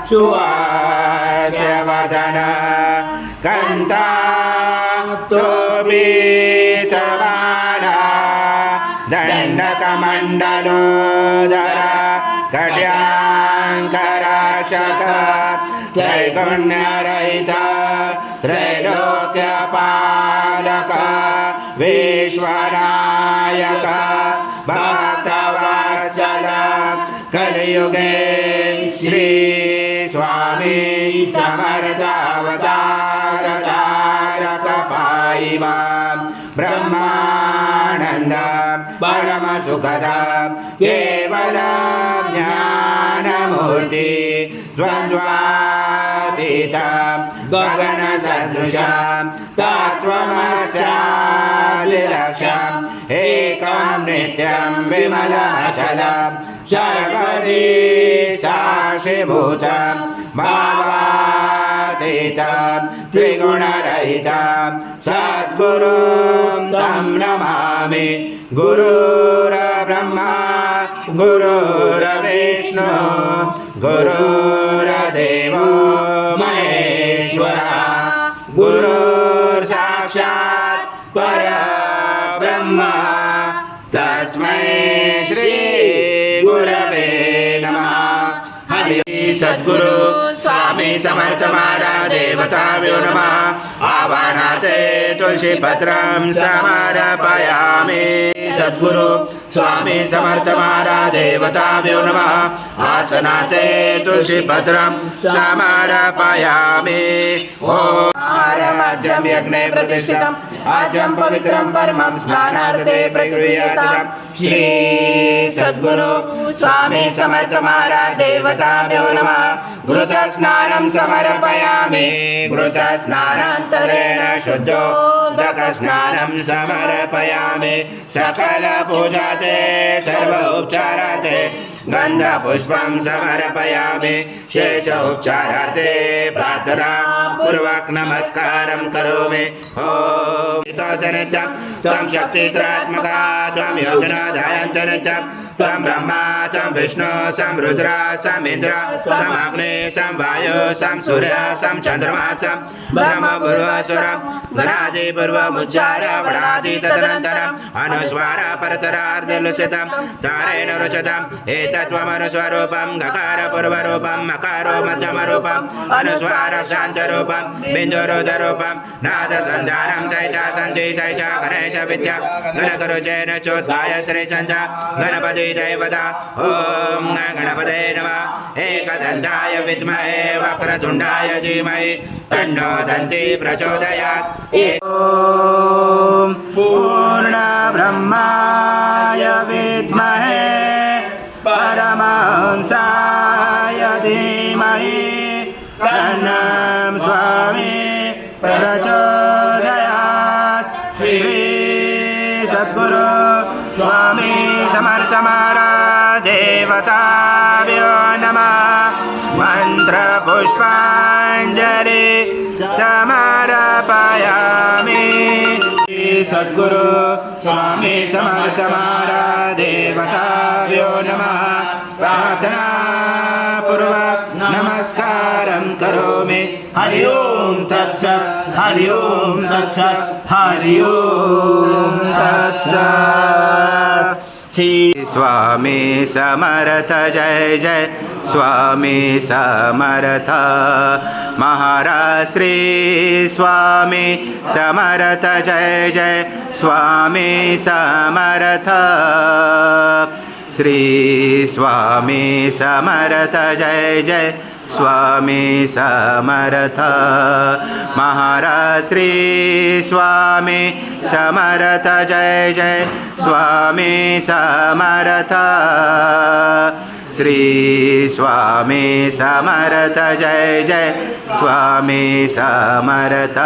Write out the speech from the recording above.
सुवास्यवदन कन्ताप्तोऽपि समाना दण्डकमण्डलोदर कट्याङ्कराक्षक त्रैगुण्यरहित त्रैलोक्यपालक विश्वनायक भक्तवत्सल कलियुगे श्री स्वामी समर्थ अवतार धारक पाहि मां ब्रह्मानंद परम सुखद केवल ज्ञानमूर्ति द्वन्द्वातीत गगन सदृश तत्त्वमस्यादिलक्ष्यम् एकं नित्यं विमलमचलं सर्वदी साक्षिभूतं भावातीतं त्रिगुणरहितं सद्गुरुं तं नमामि गुरुर्ब्रह्मा गुरुर्विष्णु गुरुर्देवो महेश्वरः गुरुर्साक्षात् परब्रह्म तस्मै श्री गुरवे नमः। हरि सद्गुरु स्वामी समर्थ महाराज देवताभ्यो नमः। आवाहनाते तुलसी पत्रं समर्पयामि। सद्गुरु स्वामी समर्थ महाराज देवताभ्यो नमः। आसनाते तुलसी पत्रं समर्पयामि। ओम आरमध्यम यज्ञे प्रतिष्ठितम् आज्यं पवित्रं परमं स्नानार्थे प्रगृह्यताम्। श्री सद्गुरु स्वामी समर्थ महाराज देवताभ्यो नमः। घृत स्नानं समर्पयामि। घृत स्नानान्तरेण शुद्धोदक स्नानं समर्पयामि। सकल पूजाते सर्व उपचाराते गंध पुष्पं समर्पयामि। शेष उपचारार्थे प्रार्थना पूर्वक नमस्कारं करोमि। ओम तत्सनित्यं त्वं शक्तित्रात्मका त्वं योगिनाधायन्तनित्यं त्वं ब्रह्मा त्वं विष्णु सं रुद्र सं इंद्र सं अग्नि सं वायु सं सूर्य सं चंद्रमा सं ब्रह्म पूर्वस्वरं गणादि पूर्वमुच्चार वडादि तदनन्तरम् अनुस्वार परतरार्धलुसितं तारेण रुचितम् एतत्त्वमनुस्वरूपं गकार पूर्वरूपं मकारो मध्यमरूपं अनुस्वार शान्तरूपं बिन्दुरुदरूपं नाद सन्धानं सहिता सन्धि सहिता गणेश विद्या गणगुरुजैन चोद्गायत्री छन्द गणपति दैवता। ओम गणपते नमः। एकदन्ताय विद्महे वक्रतुण्डाय धीमहि तन्नो दन्ति प्रचोदयात्। ओम पूर्ण ब्रह्माय विद्महे परमहंसाय धीमहि तन्नो स्वामी प्रचोदयात्। श्री सद्गुरु स्वामी समर्थ महाराज देवताभ्यो नमः। मंत्र पुष्पांजलि समर्पयामि। सद्गुरु स्वामी समर्थ महाराज देवताभ्यो नमः। प्रार्थना पूर्वक नमस्कारं करोमि। हरि ओम तत्सत् हरि ओम तत्सत् हरि ओम तत्सत्। स्वामी समर्थ जय जय स्वामी समर्थ महाराज श्री स्वामी समर्थ जय जय स्वामी समर्थ श्री स्वामी समर्थ जय जय स्वामी समर्थ महाराज श्री स्वामी समर्थ जय जय स्वामी समर्थ श्री स्वामी समर्थ जय जय स्वामी समर्थ।